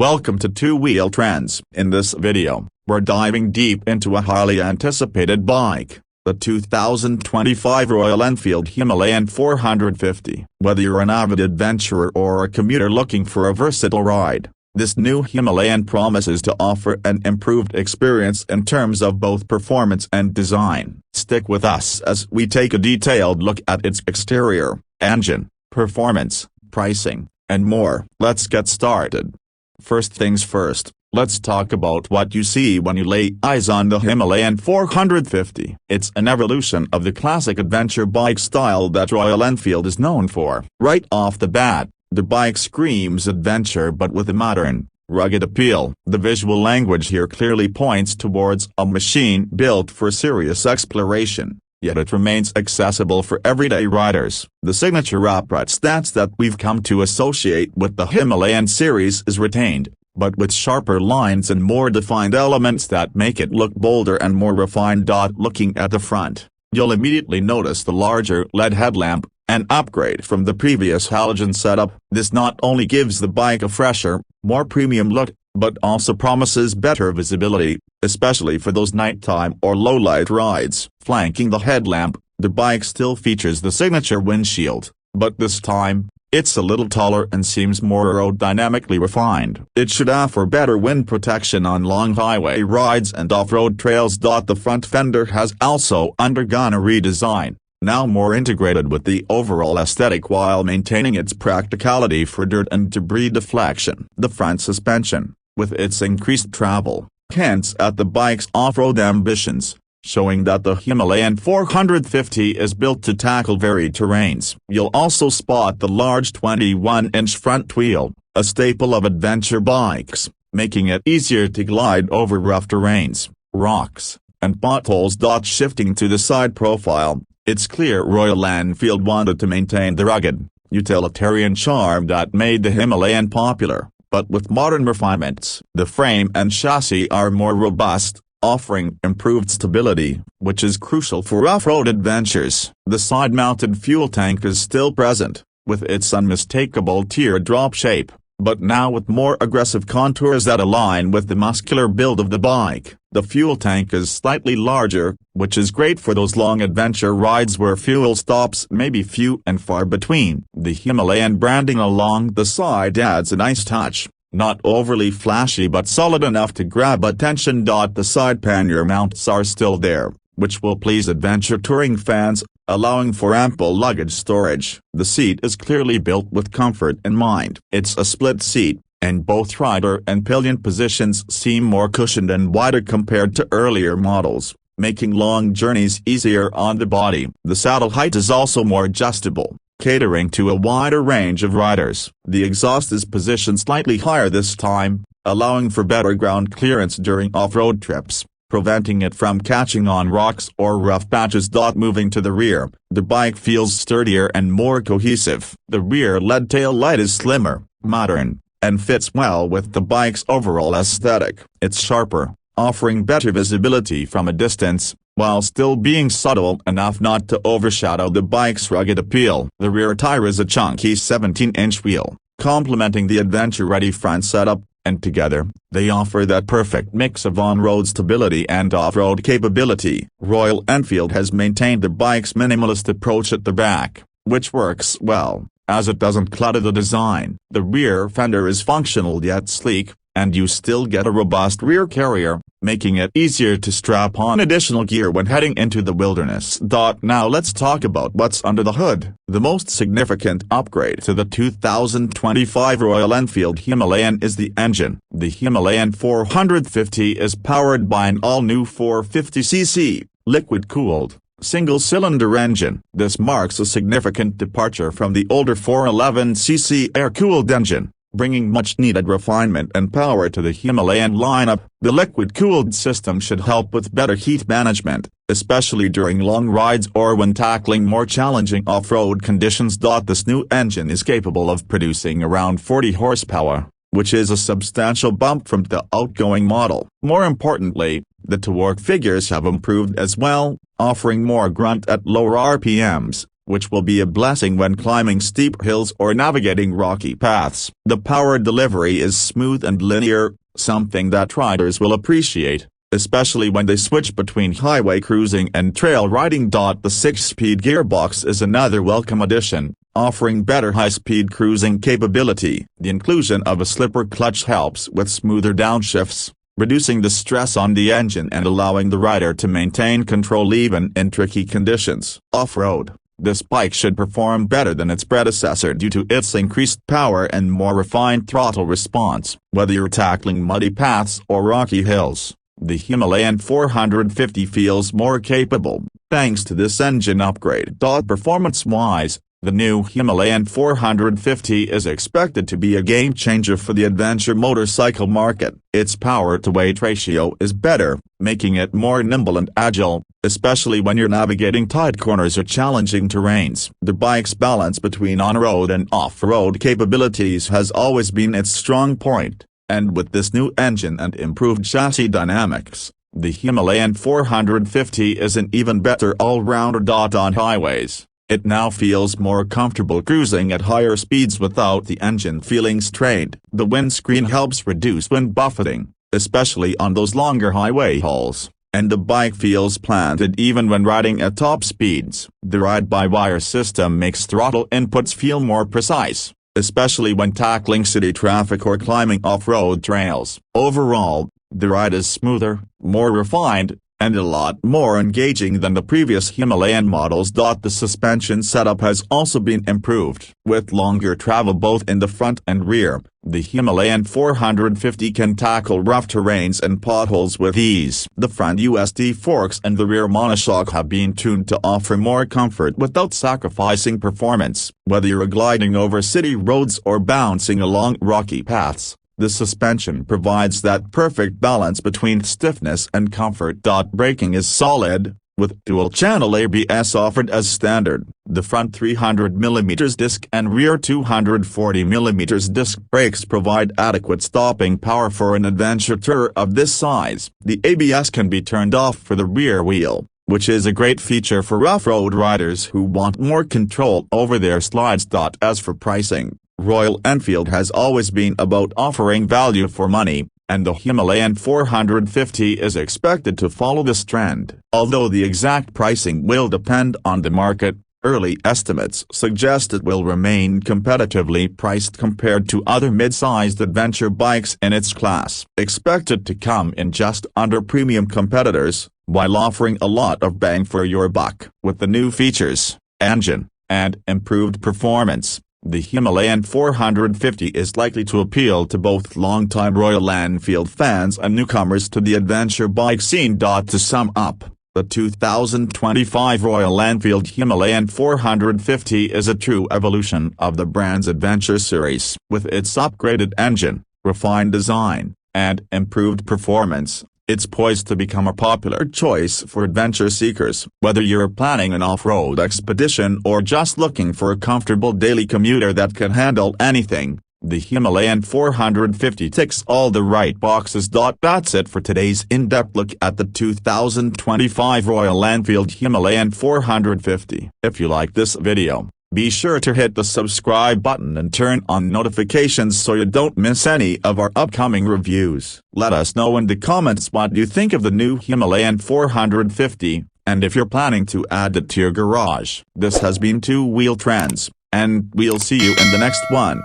Welcome to Two Wheel Trends. In this video, we're diving deep into a highly anticipated bike, the 2025 Royal Enfield Himalayan 450. Whether you're an avid adventurer or a commuter looking for a versatile ride, this new Himalayan promises to offer an improved experience in terms of both performance and design. Stick with us as we take a detailed look at its exterior, engine, performance, pricing, and more. Let's get started. First things first, let's talk about what you see when you lay eyes on the Himalayan 450. It's an evolution of the classic adventure bike style that Royal Enfield is known for. Right off the bat, the bike screams adventure but with a modern, rugged appeal. The visual language here clearly points towards a machine built for serious exploration, yet it remains accessible for everyday riders. The signature upright stance that we've come to associate with the Himalayan series is retained, but with sharper lines and more defined elements that make it look bolder and more refined. Looking at the front, you'll immediately notice the larger LED headlamp, an upgrade from the previous halogen setup. This not only gives the bike a fresher, more premium look, but also promises better visibility, especially for those nighttime or low-light rides. Flanking the headlamp, the bike still features the signature windshield, but this time, it's a little taller and seems more aerodynamically refined. It should offer better wind protection on long highway rides and off-road trails. The front fender has also undergone a redesign, now more integrated with the overall aesthetic while maintaining its practicality for dirt and debris deflection. The front suspension, with its increased travel, hints at the bike's off-road ambitions, showing that the Himalayan 450 is built to tackle varied terrains. You'll also spot the large 21-inch front wheel, a staple of adventure bikes, making it easier to glide over rough terrains, rocks, and potholes. Shifting to the side profile, it's clear Royal Enfield wanted to maintain the rugged, utilitarian charm that made the Himalayan popular, but with modern refinements. The frame and chassis are more robust, offering improved stability, which is crucial for off-road adventures. The side-mounted fuel tank is still present, with its unmistakable teardrop shape, but now with more aggressive contours that align with the muscular build of the bike. The fuel tank is slightly larger, which is great for those long adventure rides where fuel stops may be few and far between. The Himalayan branding along the side adds a nice touch, not overly flashy but solid enough to grab attention. The side pannier mounts are still there, which will please adventure touring fans, allowing for ample luggage storage. The seat is clearly built with comfort in mind. It's a split seat, and both rider and pillion positions seem more cushioned and wider compared to earlier models, making long journeys easier on the body. The saddle height is also more adjustable, catering to a wider range of riders. The exhaust is positioned slightly higher this time, allowing for better ground clearance during off-road trips, preventing it from catching on rocks or rough patches. Moving to the rear, the bike feels sturdier and more cohesive. The rear LED tail light is slimmer, modern, and fits well with the bike's overall aesthetic. It's sharper, offering better visibility from a distance, while still being subtle enough not to overshadow the bike's rugged appeal. The rear tire is a chunky 17-inch wheel, complementing the adventure-ready front setup, and together, they offer that perfect mix of on-road stability and off-road capability. Royal Enfield has maintained the bike's minimalist approach at the back, which works well, as it doesn't clutter the design. The rear fender is functional yet sleek, and you still get a robust rear carrier, making it easier to strap on additional gear when heading into the wilderness. Now let's talk about what's under the hood. The most significant upgrade to the 2025 Royal Enfield Himalayan is the engine. The Himalayan 450 is powered by an all-new 450cc, liquid-cooled, single-cylinder engine. This marks a significant departure from the older 411cc air-cooled engine, bringing much-needed refinement and power to the Himalayan lineup. The liquid-cooled system should help with better heat management, especially during long rides or when tackling more challenging off-road conditions. This new engine is capable of producing around 40 horsepower, which is a substantial bump from the outgoing model. More importantly, the torque figures have improved as well, offering more grunt at lower RPMs, which will be a blessing when climbing steep hills or navigating rocky paths. The power delivery is smooth and linear, something that riders will appreciate, especially when they switch between highway cruising and trail riding. The 6-speed gearbox is another welcome addition, offering better high-speed cruising capability. The inclusion of a slipper clutch helps with smoother downshifts, reducing the stress on the engine and allowing the rider to maintain control even in tricky conditions. Off-road, this bike should perform better than its predecessor due to its increased power and more refined throttle response. Whether you're tackling muddy paths or rocky hills, the Himalayan 450 feels more capable, thanks to this engine upgrade. Performance-wise, the new Himalayan 450 is expected to be a game-changer for the adventure motorcycle market. Its power-to-weight ratio is better, making it more nimble and agile, especially when you're navigating tight corners or challenging terrains. The bike's balance between on-road and off-road capabilities has always been its strong point, and with this new engine and improved chassis dynamics, the Himalayan 450 is an even better all-rounder. On highways, it now feels more comfortable cruising at higher speeds without the engine feeling strained. The windscreen helps reduce wind buffeting, especially on those longer highway hauls, and the bike feels planted even when riding at top speeds. The ride-by-wire system makes throttle inputs feel more precise, especially when tackling city traffic or climbing off-road trails. Overall, the ride is smoother, more refined, and a lot more engaging than the previous Himalayan models. The suspension setup has also been improved. With longer travel both in the front and rear, the Himalayan 450 can tackle rough terrains and potholes with ease. The front USD forks and the rear monoshock have been tuned to offer more comfort without sacrificing performance. Whether you're gliding over city roads or bouncing along rocky paths, the suspension provides that perfect balance between stiffness and comfort. Braking is solid, with dual-channel ABS offered as standard. The front 300mm disc and rear 240mm disc brakes provide adequate stopping power for an adventure tourer of this size. The ABS can be turned off for the rear wheel, which is a great feature for off-road riders who want more control over their slides. As for pricing, Royal Enfield has always been about offering value for money, and the Himalayan 450 is expected to follow this trend. Although the exact pricing will depend on the market, early estimates suggest it will remain competitively priced compared to other mid-sized adventure bikes in its class. Expected to come in just under premium competitors, while offering a lot of bang for your buck. With the new features, engine, and improved performance, the Himalayan 450 is likely to appeal to both longtime Royal Enfield fans and newcomers to the adventure bike scene. To sum up, the 2025 Royal Enfield Himalayan 450 is a true evolution of the brand's adventure series. With its upgraded engine, refined design, and improved performance, it's poised to become a popular choice for adventure seekers. Whether you're planning an off-road expedition or just looking for a comfortable daily commuter that can handle anything, the Himalayan 450 ticks all the right boxes. That's it for today's in-depth look at the 2025 Royal Enfield Himalayan 450. If you like this video, be sure to hit the subscribe button and turn on notifications so you don't miss any of our upcoming reviews. Let us know in the comments what you think of the new Himalayan 450, and if you're planning to add it to your garage. This has been Two Wheel Trends, and we'll see you in the next one.